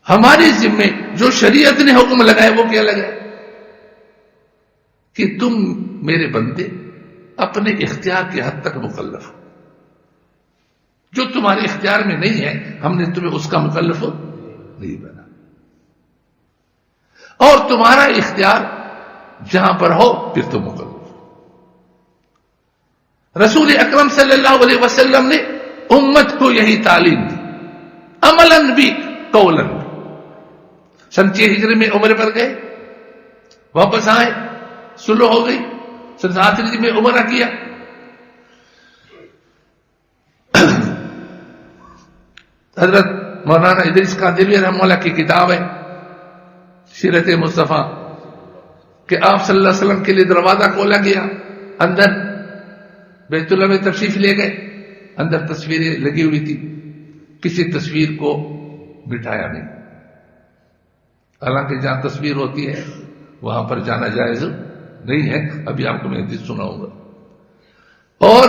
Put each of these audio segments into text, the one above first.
ہمارے ذمے جو شریعت نے حکم لگائے وہ کیا لگائے کہ تم میرے بندے اپنے اختیار کی حد تک مکلف ہو. جو تمہارے اختیار میں نہیں ہے ہم نے تمہیں اس کا مکلف نہیں بنا. اور تمہارا اختیار جہاں پر ہو پھر تم مکلف. رسول اکرم صلی اللہ علیہ وسلم نے امت کو یہی تعلیم دی، عملاً بھی قولاً بھی. سن 6 ہجری میں عمرے پر گئے، واپس آئے، صلح ہو گئی. سن 7 ہجری میں عمرہ کیا. حضرت مولانا ادریس قادری رحمہ اللہ کی کتاب ہے سیرت مصطفیٰ کہ آپ صلی اللہ علیہ وسلم کے لیے دروازہ کھولا گیا، اندر بیت اللہ میں تشریف لے گئے، اندر تصویریں لگی ہوئی تھی، کسی تصویر کو مٹایا نہیں. حالانکہ جہاں تصویر ہوتی ہے وہاں پر جانا جائز نہیں ہے، ابھی آپ کو میں حدیث سناؤں گا. اور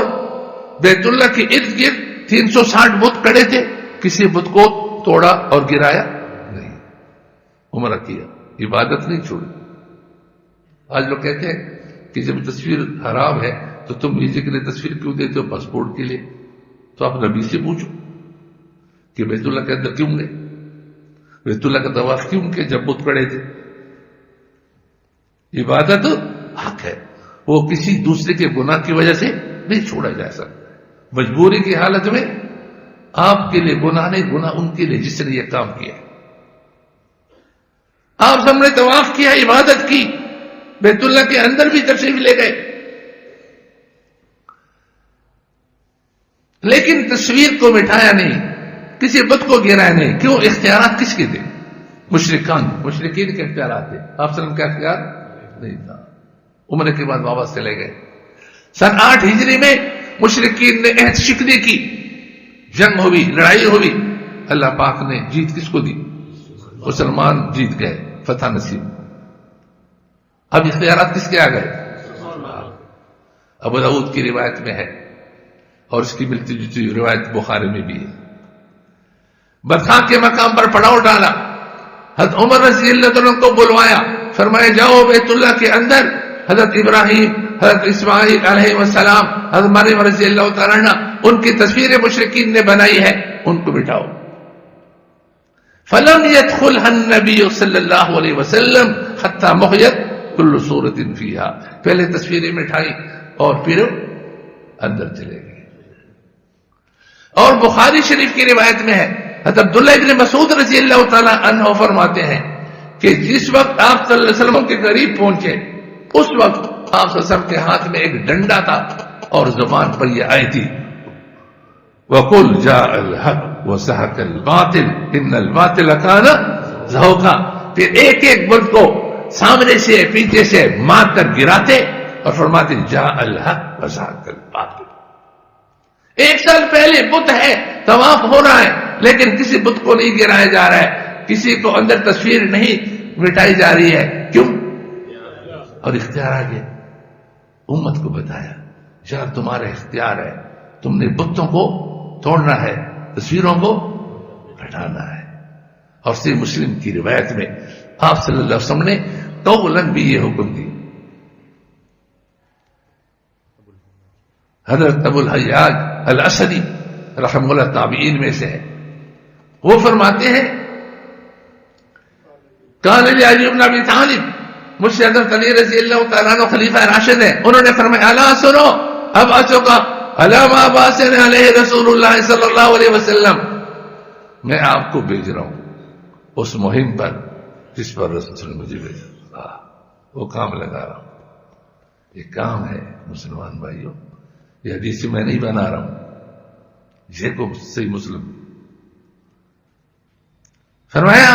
بیت اللہ کے ارد گرد 360 بت کھڑے تھے، کسی بت کو توڑا اور گرایا نہیں، عمرہ کیا، عبادت نہیں چھوڑی. آج لوگ کہتے ہیں کہ جب تصویر حرام ہے تو تم ویزے کے لیے تصویر کیوں دیتے ہو، پاسپورٹ کے لیے؟ تو آپ نبی سے پوچھو کہ بیت اللہ کے اندر کیوں گئے، بیت اللہ کا طواف کیوں کہ جب بت کھڑے تھے. عبادت حق ہے، وہ کسی دوسرے کے گناہ کی وجہ سے نہیں چھوڑا جا سکتا. مجبوری کی حالت میں آپ کے لیے گناہ نہیں، گناہ ان کے لیے جس نے یہ کام کیا. آپ سب نے طواف کیا، عبادت کی، بیت اللہ کے اندر بھی تشریف لے گئے، لیکن تصویر کو مٹایا نہیں، کسی بت کو گرایا نہیں. کیوں؟ اختیارات کس کے تھے؟ مشرکین کے اختیارات تھے. آپ صلی اللہ علیہ وسلم کا اختیار نہیں تھا. عمرے کے بعد واپس چلے گئے. سن 8 ہجری میں مشرکین نے عہد شکنی کی، جنگ ہوئی، لڑائی ہوئی. اللہ پاک نے جیت کس کو دی؟ مسلمان جیت گئے، فتح نصیب. اب اختیارات کس کے آ گئے؟ ابو داؤد کی روایت میں ہے، اور اس کی ملتی جلتی روایت بخاری میں بھی ہے. بدخاں کے مقام پر پڑاؤ ڈالا، حضرت عمر رضی اللہ عنہ کو بلوایا، فرمایا جاؤ بیت اللہ کے اندر حضرت ابراہیم، حضرت اسماعیل علیہ السلام، حضرت مریم رضی اللہ تعالیٰ عنہ، ان کی تصویریں مشرکین نے بنائی ہے، ان کو بٹھاؤ. فلم يدخلها النبی صلی اللہ علیہ وسلم حتی محیت کل صورت فیہا. پہلے تصویریں مٹھائی اور پھر اندر چلے گئے. اور بخاری شریف کی روایت میں ہے، حضرت عبداللہ ابن مسعود رضی اللہ تعالیٰ عنہ فرماتے ہیں کہ جس وقت آپ صلی اللہ علیہ وسلم کے قریب پہنچے اس وقت آپ صلی اللہ علیہ وسلم کے ہاتھ میں ایک ڈنڈا تھا اور زبان پر یہ آئی تھی وَقُلْ جَاءَ الْحَقُّ وَزَهَقَ الْبَاطِلُ إِنَّ الْبَاطِلَ كَانَ زَهُوقًا. پھر ایک ایک بت کو سامنے سے پیچھے سے مار کر گراتے اور فرماتے جاء الحق وزهق الباطل. 1 سال پہلے بت ہے، طواف ہو رہا ہے، لیکن کسی بت کو نہیں گرایا جا رہا ہے، کسی کو اندر تصویر نہیں مٹائی جا رہی ہے. کیوں؟ اور اختیار آ گیا. امت کو بتایا یار تمہارا اختیار ہے، تم نے بتوں کو توڑنا ہے، تصویروں کو ہٹانا ہے. اور صحیح مسلم کی روایت میں آپ صلی اللہ علیہ وسلم نے قولاً بھی یہ حکم دی. حضرت ابو الحیاج الاشعری رحمہ اللہ تابعین میں سے ہے، وہ فرماتے ہیں کان علی بن ابی طالب، مجھ سے حضرت علی رضی اللہ تعالیٰ عنہ خلیفہ راشد ہیں، انہوں نے فرمایا الا سنو اب اچوکا علامہ باسن علیہ رسول اللہ صلی اللہ علیہ وسلم، میں آپ کو بھیج رہا ہوں اس مہم پر جس پر رسول نے مجھے بھیجا، وہ کام لگا رہا ہوں. یہ کام ہے مسلمان بھائیوں، یہ حدیث میں نہیں بنا رہا ہوں، یہ کو صحیح مسلم. فرمایا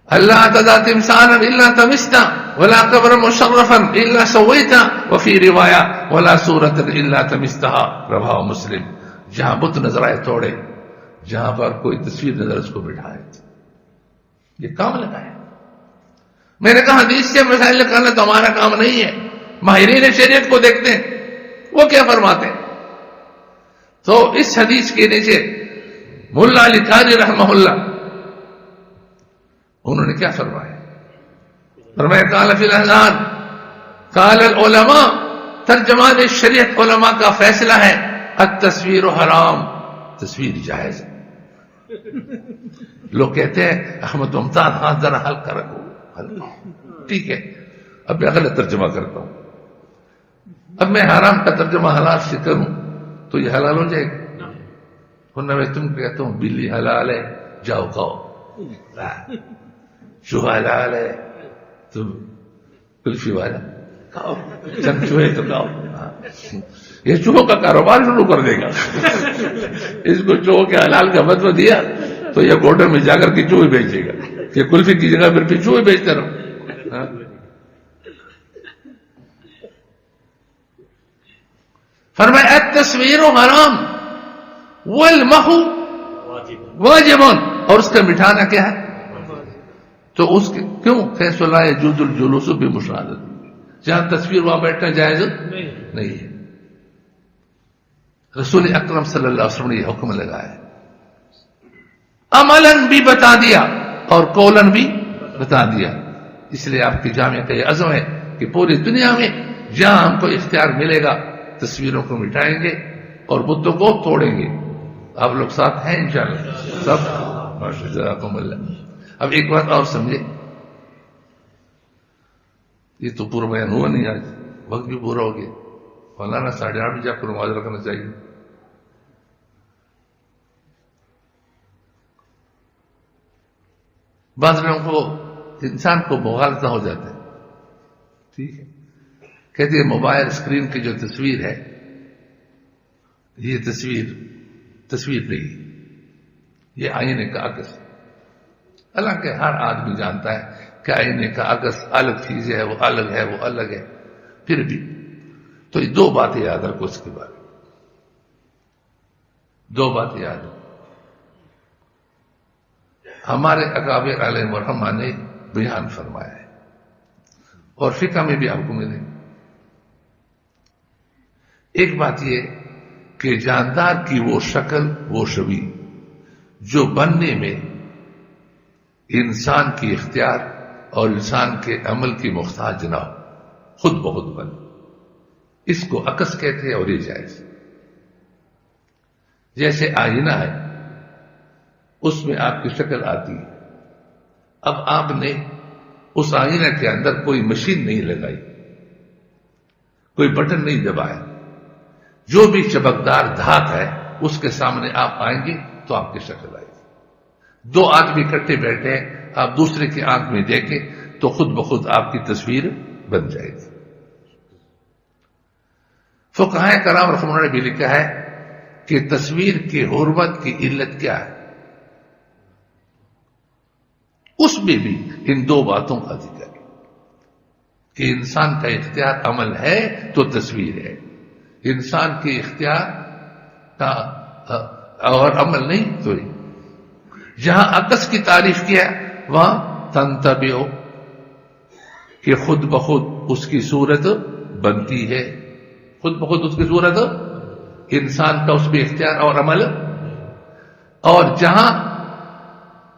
اللہ تذا تمثالا الا تمستا ولا قبر مشرفا الا سویتا وفی روایہ ولا صورتا الا تمستها، رواه مسلم. جہاں بت نظر آئے توڑے، جہاں پر کوئی تصویر نظر اس کو بٹھائے. یہ کام لگا ہے. میں نے کہا حدیث سے مسائل نکالنا تو ہمارا کام نہیں ہے، ماہرین شریعت کو دیکھتے ہیں وہ کیا فرماتے ہیں. تو اس حدیث کے نیچے ملا علی قاری رحمہ اللہ انہوں نے کیا فرمایا؟ فرمایا قال فی الاذان قال العلماء، ترجمان شریعت علماء کا فیصلہ ہے التصویر حرام، تصویر جائز ہے۔ لوگ کہتے ہیں احمد ممتاز ہاتھ ذرا ہلکا رکھو، ٹھیک ہے، اب میں غلط ترجمہ کرتا ہوں، اب میں حرام کا ترجمہ حلال سے کروں تو یہ حلال ہو جائے گا؟ ورنہ میں تم کہتا ہوں بلی حلال ہے جاؤ کھاؤ، چوہا حلال ہے تم کلفی والا کھاؤ، چند چوہے تو کھاؤ، یہ چوہوں کا کاروبار شروع کر دے گا۔ اس کو چوہوں کے حلال کا فتویٰ دیا تو یہ کوٹر میں جا کر کے چوہے بیچے گا کہ کلفی کی جگہ پھر چوہے بیچتے رہو۔ فرمایا التصویر حرام والمحو واجب، اور اس کا مٹھانا کیا ہے؟ تو اس کے کیوں فیصلہ لا يجوز الجلوس بمشاہدۃ، جہاں تصویر وہاں بیٹھنا جائز نہیں ہے۔ رسول اکرم صلی اللہ علیہ وسلم نے یہ حکم لگایا، عملاً بھی بتا دیا اور قولاً بھی بتا دیا۔ اس لیے آپ کی جامعہ کا یہ عزم ہے کہ پوری دنیا میں جہاں ہم کو اختیار ملے گا تصویروں کو مٹائیں گے اور بتوں کو توڑیں گے۔ آپ لوگ ساتھ ہیں انشاءاللہ سب؟ جزاکم اللہ۔ اب ایک بات اور سمجھے، یہ تو پورا بیان ہوا نہیں، آج وقت بھی پورا ہو گیا، مولانا 8:30 بجے آپ کو نماز رکھنا چاہیے۔ بعض لوگوں کو انسان کو مغالطہ ہو جاتا ہے، ٹھیک ہے، کہتے ہیں موبائل اسکرین کی جو تصویر ہے یہ تصویر نہیں، یہ آئینے کا عکس۔ حالانکہ ہر آدمی جانتا ہے کہ آئینے کا عکس الگ چیز ہے، وہ الگ ہے، وہ الگ ہے، پھر بھی تو یہ دو باتیں یاد رکھو اس کے بارے میں، دو باتیں یاد رکھو۔ ہمارے اکابر علیہ مرحمہ نے بیان فرمایا ہے اور فقہ میں بھی آپ کو ملے۔ ایک بات یہ کہ جاندار کی وہ شکل، وہ شبیہ جو بننے میں انسان کی اختیار اور انسان کے عمل کی محتاج نہ ہو، خود بخود بن، اس کو عکس کہتے ہیں اور یہ جائز۔ جیسے آئینہ ہے، اس میں آپ کی شکل آتی ہے، اب آپ نے اس آئینہ کے اندر کوئی مشین نہیں لگائی، کوئی بٹن نہیں دبایا، جو بھی چمکدار دھات ہے اس کے سامنے آپ آئیں گے تو آپ کی شکل آئے گی۔ دو آدمی اکٹھے بیٹھے ہیں، آپ دوسرے کی آنکھ میں دیکھیں تو خود بخود آپ کی تصویر بن جائے گی۔ فقہاء کرام رحمہ اللہ نے بھی لکھا ہے کہ تصویر کی حرمت کی علت کیا ہے، اس میں بھی ان دو باتوں کا ذکر ہے کہ انسان کا اختیار عمل ہے تو تصویر ہے، انسان کے اختیار کا اور عمل نہیں تو نہیں۔ جہاں عکس کی تعریف کیا وہاں تنتبع کہ خود بخود اس کی صورت بنتی ہے، خود بخود اس کی صورت، انسان کا اس میں اختیار اور عمل، اور جہاں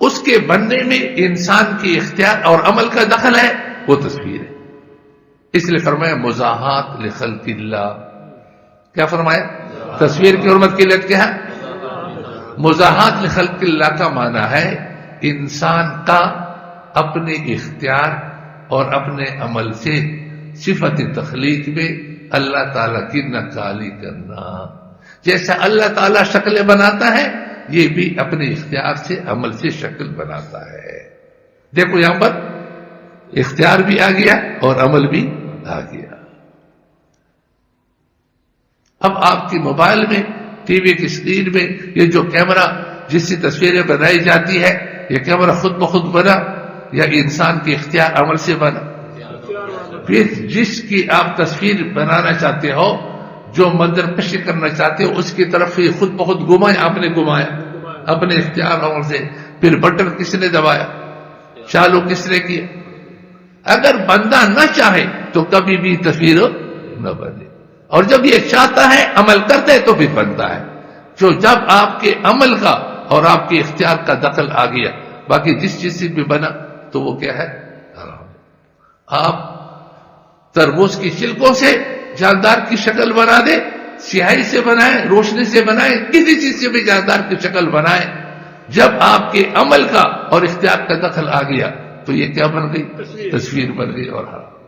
اس کے بننے میں انسان کی اختیار اور عمل کا دخل ہے وہ تصویر ہے۔ اس لیے فرمایا مزاحات لخلق اللہ، کیا فرمایا؟ تصویر کی حرمت کی علت کیا ہے؟ مزاحات لخلق اللہ کا معنی ہے انسان کا اپنے اختیار اور اپنے عمل سے صفت تخلیق میں اللہ تعالیٰ کی نقالی کرنا۔ جیسا اللہ تعالیٰ شکلیں بناتا ہے یہ بھی اپنے اختیار سے عمل سے شکل بناتا ہے۔ دیکھو یہاں پر اختیار بھی آ گیا اور عمل بھی آ گیا۔ اب آپ کی موبائل میں، ٹی وی کی اسکرین میں یہ جو کیمرہ جس سے تصویریں بنائی جاتی ہے، یہ کیمرہ خود بخود بنا یا انسان کے اختیار عمل سے بنا؟ پھر جس کی آپ تصویر بنانا چاہتے ہو، جو منظر کشی کرنا چاہتے ہو، اس کی طرف یہ خود بخود گھمایا، آپ نے گھمایا اپنے اختیار عمل سے، پھر بٹن کس نے دبایا، چالو کس نے کیا؟ اگر بندہ نہ چاہے تو کبھی بھی تصویر نہ بنے، اور جب یہ چاہتا ہے عمل کرتا ہے تو پھر بنتا ہے۔ جو جب آپ کے عمل کا اور آپ کے اختیار کا دخل آ گیا، باقی جس چیز سے بھی بنا تو وہ کیا ہے؟ حرام۔ آپ تربوز کی چھلکوں سے جاندار کی شکل بنا دیں، سیاہی سے بنائیں، روشنی سے بنائیں، کسی چیز سے بھی جاندار کی شکل بنائیں، جب آپ کے عمل کا اور اختیار کا دخل آ گیا تو یہ کیا بن گئی؟ تصویر بن گئی اور حرام۔